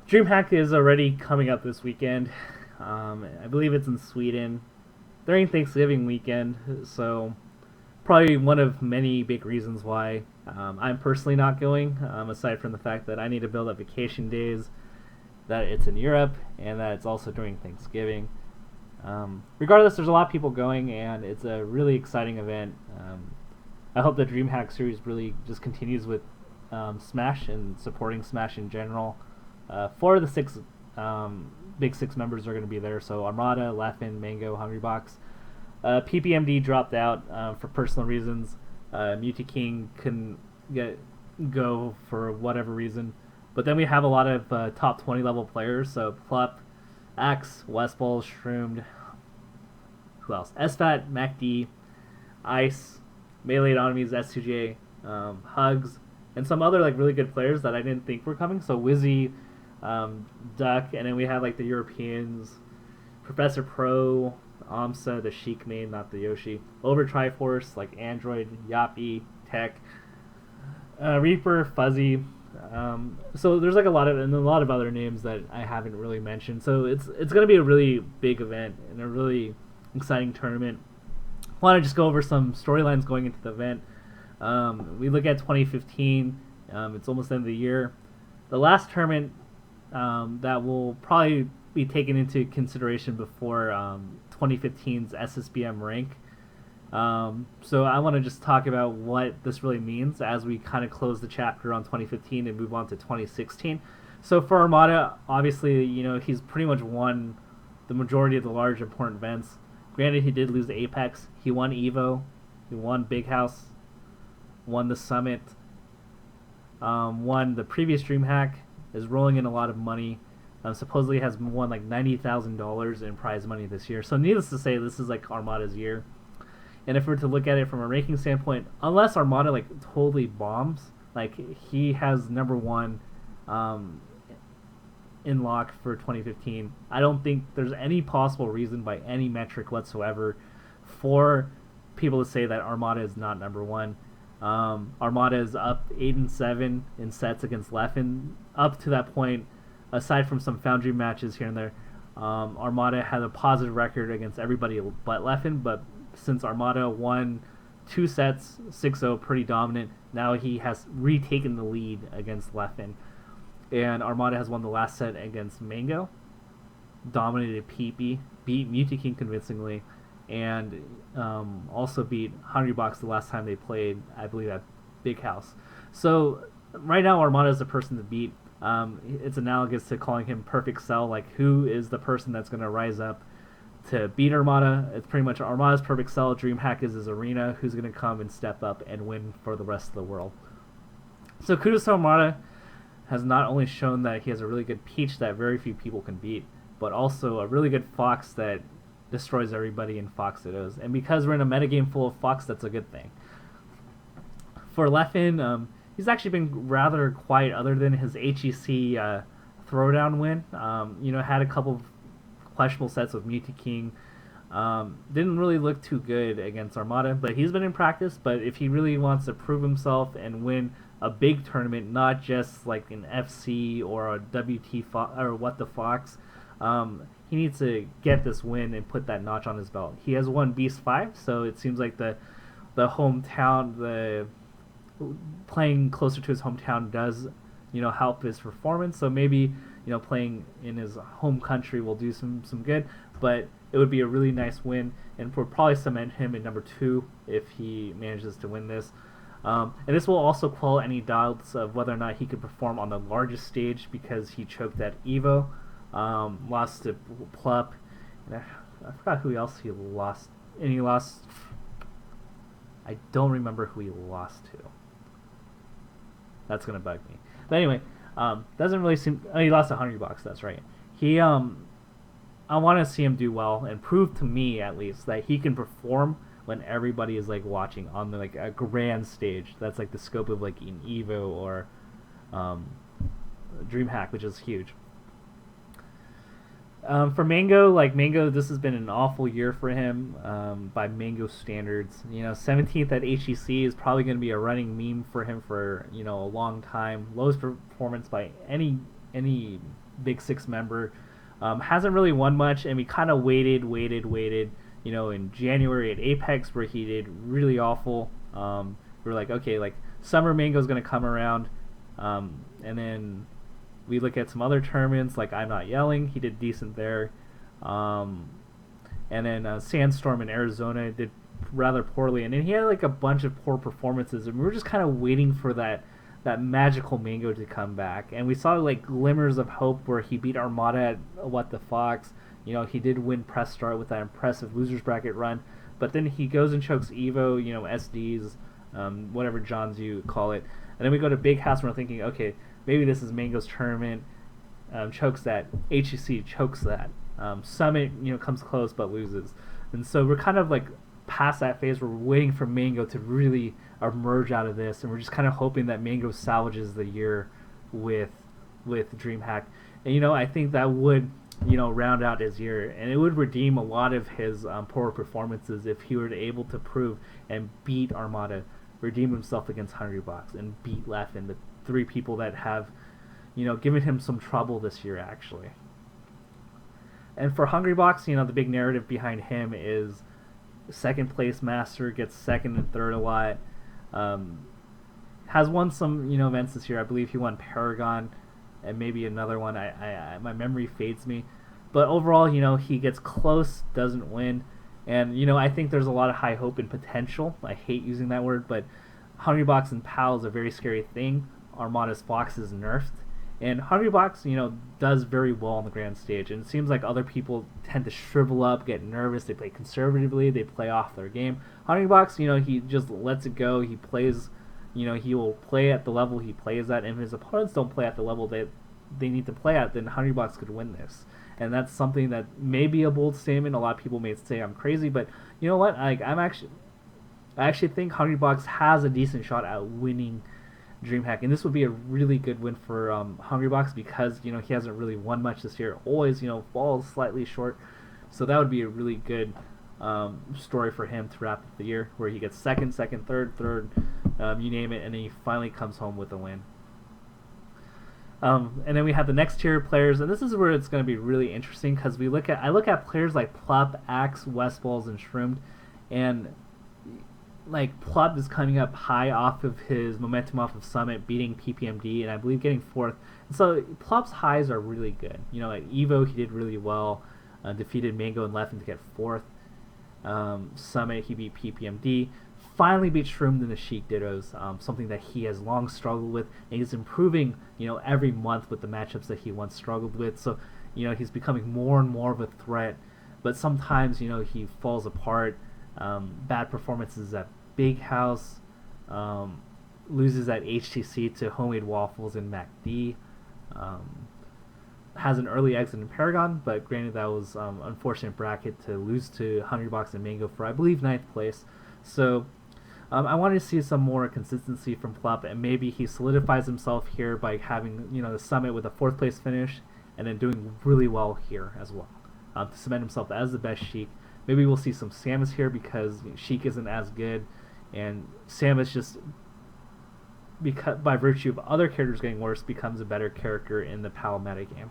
DreamHack is already coming up this weekend. I believe it's in Sweden during Thanksgiving weekend, so probably one of many big reasons why I'm personally not going, aside from the fact that I need to build up vacation days, that it's in Europe, and that it's also during Thanksgiving. Regardless, there's a lot of people going, and it's a really exciting event. I hope the DreamHack series really just continues with Smash and supporting Smash in general. Four of the six big six members are going to be there, so Armada, Leffen, Mango, Hungrybox. PPMD dropped out for personal reasons. King couldn't go for whatever reason. But then we have a lot of top 20 level players, so Plup, Axe, Westball, Shroomed, who else? SFAT, MacD, Ice, Melee Enemies, S2J, Hugs, and some other like really good players that I didn't think were coming. So Wizzy, Duck, and then we have like the Europeans, Professor Pro, Amsa, the Sheik main, not the Yoshi, Over Triforce, like Android, Yappy, Tech, Reaper, Fuzzy. So there's like a lot of other names that I haven't really mentioned. So it's gonna be a really big event and a really exciting tournament. I want to just go over some storylines going into the event. We look at 2015. It's almost the end of the year. The last tournament that will probably be taken into consideration before 2015's SSBM rank. So I want to just talk about what this really means as we kind of close the chapter on 2015 and move on to 2016. So for Armada, obviously, he's pretty much won the majority of the large important events. Granted, he did lose the Apex. He won Evo. He won Big House. Won the Summit. Won the previous DreamHack. Is rolling in a lot of money. Supposedly has won like $90,000 in prize money this year. So needless to say, this is like Armada's year. And if we're to look at it from a ranking standpoint, unless Armada like totally bombs, like he has number one in lock for 2015. I don't think there's any possible reason by any metric whatsoever for people to say that Armada is not number one. Armada is up 8-7 in sets against Leffen. Up to that point, aside from some Foundry matches here and there, Armada had a positive record against everybody but Leffen. But since Armada won 2 sets, 6-0, pretty dominant, now he has retaken the lead against Leffen. And Armada has won the last set against Mango, dominated PP, beat King convincingly, and also beat Hungrybox the last time they played, I believe, at Big House. So right now Armada is the person to beat. It's analogous to calling him Perfect Cell, like who is the person that's going to rise up to beat Armada. It's pretty much Armada's Perfect Cell, DreamHack is his arena, who's going to come and step up and win for the rest of the world. So kudos to Omata, has not only shown that he has a really good Peach that very few people can beat, but also a really good Fox that destroys everybody in Fox Dittos. And because we're in a metagame full of Fox, that's a good thing. For Leffen, he's actually been rather quiet other than his HEC throwdown win. Had a couple of questionable sets with King. Didn't really look too good against Armada, but he's been in practice. But if he really wants to prove himself and win a big tournament, not just like an FC or a WT or what the Fox, he needs to get this win and put that notch on his belt. He has won Beast 5, so it seems like the hometown, the playing closer to his hometown does help his performance. So maybe playing in his home country will do some good, but it would be a really nice win and would probably cement him in number 2 if he manages to win this. And this will also quell any doubts of whether or not he could perform on the largest stage because he choked at Evo, lost to Plup, and I forgot who else he lost. And he lost. I don't remember who he lost to. That's gonna bug me. But anyway, doesn't really seem. Oh, he lost to Hungrybox. That's right. He I want to see him do well and prove to me at least that he can perform when everybody is like watching on the, like a grand stage. That's like the scope of like an Evo or DreamHack, which is huge. For Mango, this has been an awful year for him by Mango standards. 17th at HEC is probably going to be a running meme for him for a long time. Lowest performance by any any Big Six member. Hasn't really won much, and we kind of waited. You know, in January at Apex, where he did really awful. We were like, okay, like Summer Mango's gonna come around, and then we look at some other tournaments, like I'm Not Yelling. He did decent there. And then Sandstorm in Arizona did rather poorly, and then he had like a bunch of poor performances, and we were just kind of waiting for that magical Mango to come back. And we saw like glimmers of hope where he beat Armada at What the Fox. You know, he did win press start with that impressive losers bracket run, but then he goes and chokes Evo, you know, SDs, whatever Johns you call it. And then we go to Big House and we're thinking, okay, maybe this is Mango's tournament. Chokes that. HEC chokes that. Summit, you know, comes close but loses. And so we're kind of like past that phase. We're waiting for Mango to really emerge out of this, and we're just kind of hoping that Mango salvages the year with DreamHack. And you know, I think that would, you know, round out his year, and it would redeem a lot of his poor performances if he were able to prove and beat Armada, redeem himself against Hungrybox, and beat Leffen, the three people that have, you know, given him some trouble this year actually. And for Hungrybox, you know, the big narrative behind him is second place master, gets second and third a lot. Has won some, you know, events this year. I believe he won Paragon and maybe another one. I my memory fades me. But overall, you know, he gets close, doesn't win. And, you know, I think there's a lot of high hope and potential. I hate using that word, but Hungrybox and PAL is a very scary thing. Armada's Fox is nerfed. And Hungrybox, you know, does very well on the grand stage. And it seems like other people tend to shrivel up, get nervous. They play conservatively. They play off their game. Hungrybox, you know, he just lets it go. He plays, you know, he will play at the level he plays at. And if his opponents don't play at the level that they need to play at, then Hungrybox could win this. And that's something that may be a bold statement. A lot of people may say I'm crazy, but you know what? Like, I actually think Hungrybox has a decent shot at winning DreamHack, and this would be a really good win for Hungrybox because, you know, he hasn't really won much this year. Always, you know, falls slightly short, so that would be a really good story for him to wrap up the year, where he gets second, third, you name it, and then he finally comes home with a win. And then we have the next tier of players, and this is where it's going to be really interesting because I look at players like Plup, Axe, Westballs, and Shroomed, and like Plup is coming up high off of his momentum off of Summit, beating PPMD, and I believe getting fourth. And so Plup's highs are really good. You know, at Evo he did really well, defeated Mango and Leffen to get fourth. Summit he beat PPMD, finally beat Shroomed in the Sheik Dittos, something that he has long struggled with, and he's improving, you know, every month with the matchups that he once struggled with. So, you know, he's becoming more and more of a threat, but sometimes, you know, he falls apart. Bad performances at Big House, loses at HTC to Homemade Waffles and MacD, has an early exit in Paragon, but granted that was unfortunate bracket to lose to Hungrybox and Mango for, I believe, 9th place. So I wanted to see some more consistency from Plup, and maybe he solidifies himself here by having, you know, the Summit with a 4th place finish and then doing really well here as well, to cement himself as the best Sheik. Maybe we'll see some Samus here because Sheik isn't as good, and Samus just, because by virtue of other characters getting worse, becomes a better character in the PAL meta game.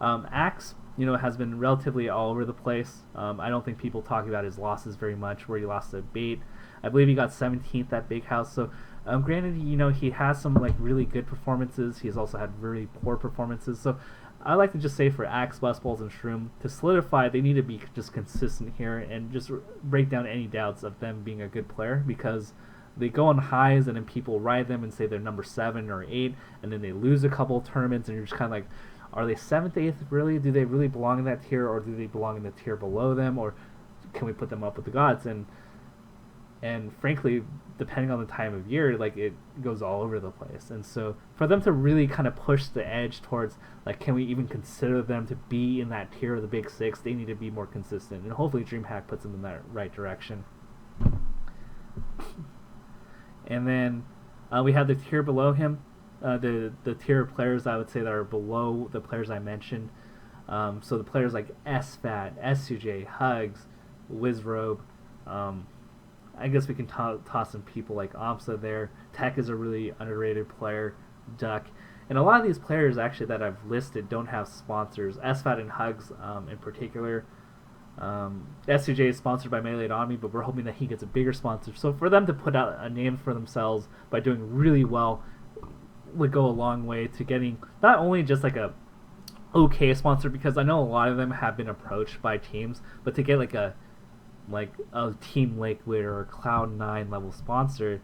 Axe, you know, has been relatively all over the place. I don't think people talk about his losses very much, where he lost to Bait. I believe he got 17th at Big House. So, granted, you know, he has some like really good performances. He's also had very poor performances. So, I like to just say for Axe, Westballs, and Shroom, to solidify, they need to be just consistent here and just break down any doubts of them being a good player, because they go on highs and then people ride them and say they're number 7 or 8, and then they lose a couple of tournaments, and you're just kind of like, are they 7th, 8th really? Do they really belong in that tier, or do they belong in the tier below them, or can we put them up with the gods? And frankly, depending on the time of year, like, it goes all over the place. And so for them to really kind of push the edge towards, like, can we even consider them to be in that tier of the Big Six, they need to be more consistent. And hopefully DreamHack puts them in that right direction. And then we have the tier below him, the tier of players I would say that are below the players I mentioned. So the players like SFAT, SUJ, Hugs, Wizrobe, I guess we can toss some people like Omsa there. Tech is a really underrated player. Duck. And a lot of these players actually that I've listed don't have sponsors. SFAT and Hugs in particular. SCJ is sponsored by Melee Army, but we're hoping that he gets a bigger sponsor. So for them to put out a name for themselves by doing really well would go a long way to getting not only just like a okay sponsor, because I know a lot of them have been approached by teams, but to get like a Team Lakewood or a Cloud9 level sponsor,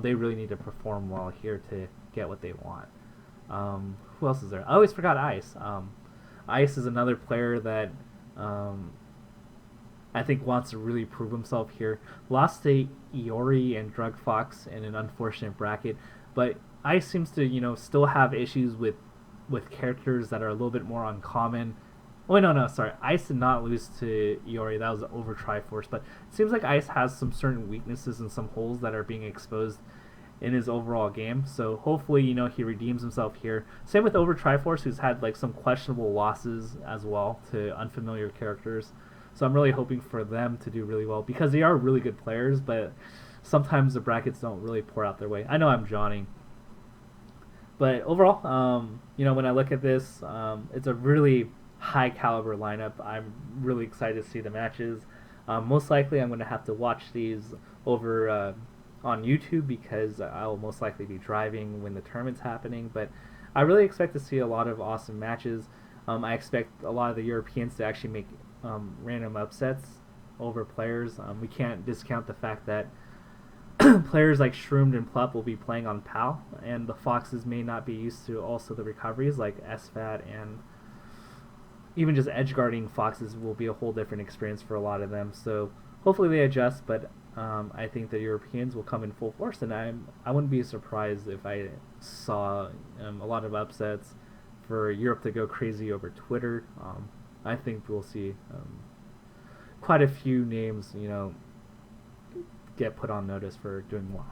they really need to perform well here to get what they want. Who else is there? I always forgot Ice. Ice is another player that I think wants to really prove himself here. Lost to Iori and Drug Fox in an unfortunate bracket, but Ice seems to still have issues with characters that are a little bit more uncommon. Oh no, sorry. Ice did not lose to Iori. That was over Triforce, but it seems like Ice has some certain weaknesses and some holes that are being exposed in his overall game. So hopefully, he redeems himself here. Same with Over Triforce, who's had like some questionable losses as well to unfamiliar characters. So I'm really hoping for them to do really well, because they are really good players, but sometimes the brackets don't really pour out their way. I know I'm Johnny. But overall, when I look at this, it's a really high caliber lineup. I'm really excited to see the matches. Most likely I'm going to have to watch these over on YouTube, because I'll most likely be driving when the tournament's happening. But I really expect to see a lot of awesome matches. I expect a lot of the Europeans to actually make random upsets over players. We can't discount the fact that players like Shroomed and Plup will be playing on PAL, and the Foxes may not be used to also the recoveries like SFAT, and even just edgeguarding Foxes will be a whole different experience for a lot of them. So hopefully they adjust, but I think the Europeans will come in full force, and I wouldn't be surprised if I saw a lot of upsets for Europe to go crazy over Twitter. I think we'll see quite a few names, get put on notice for doing well.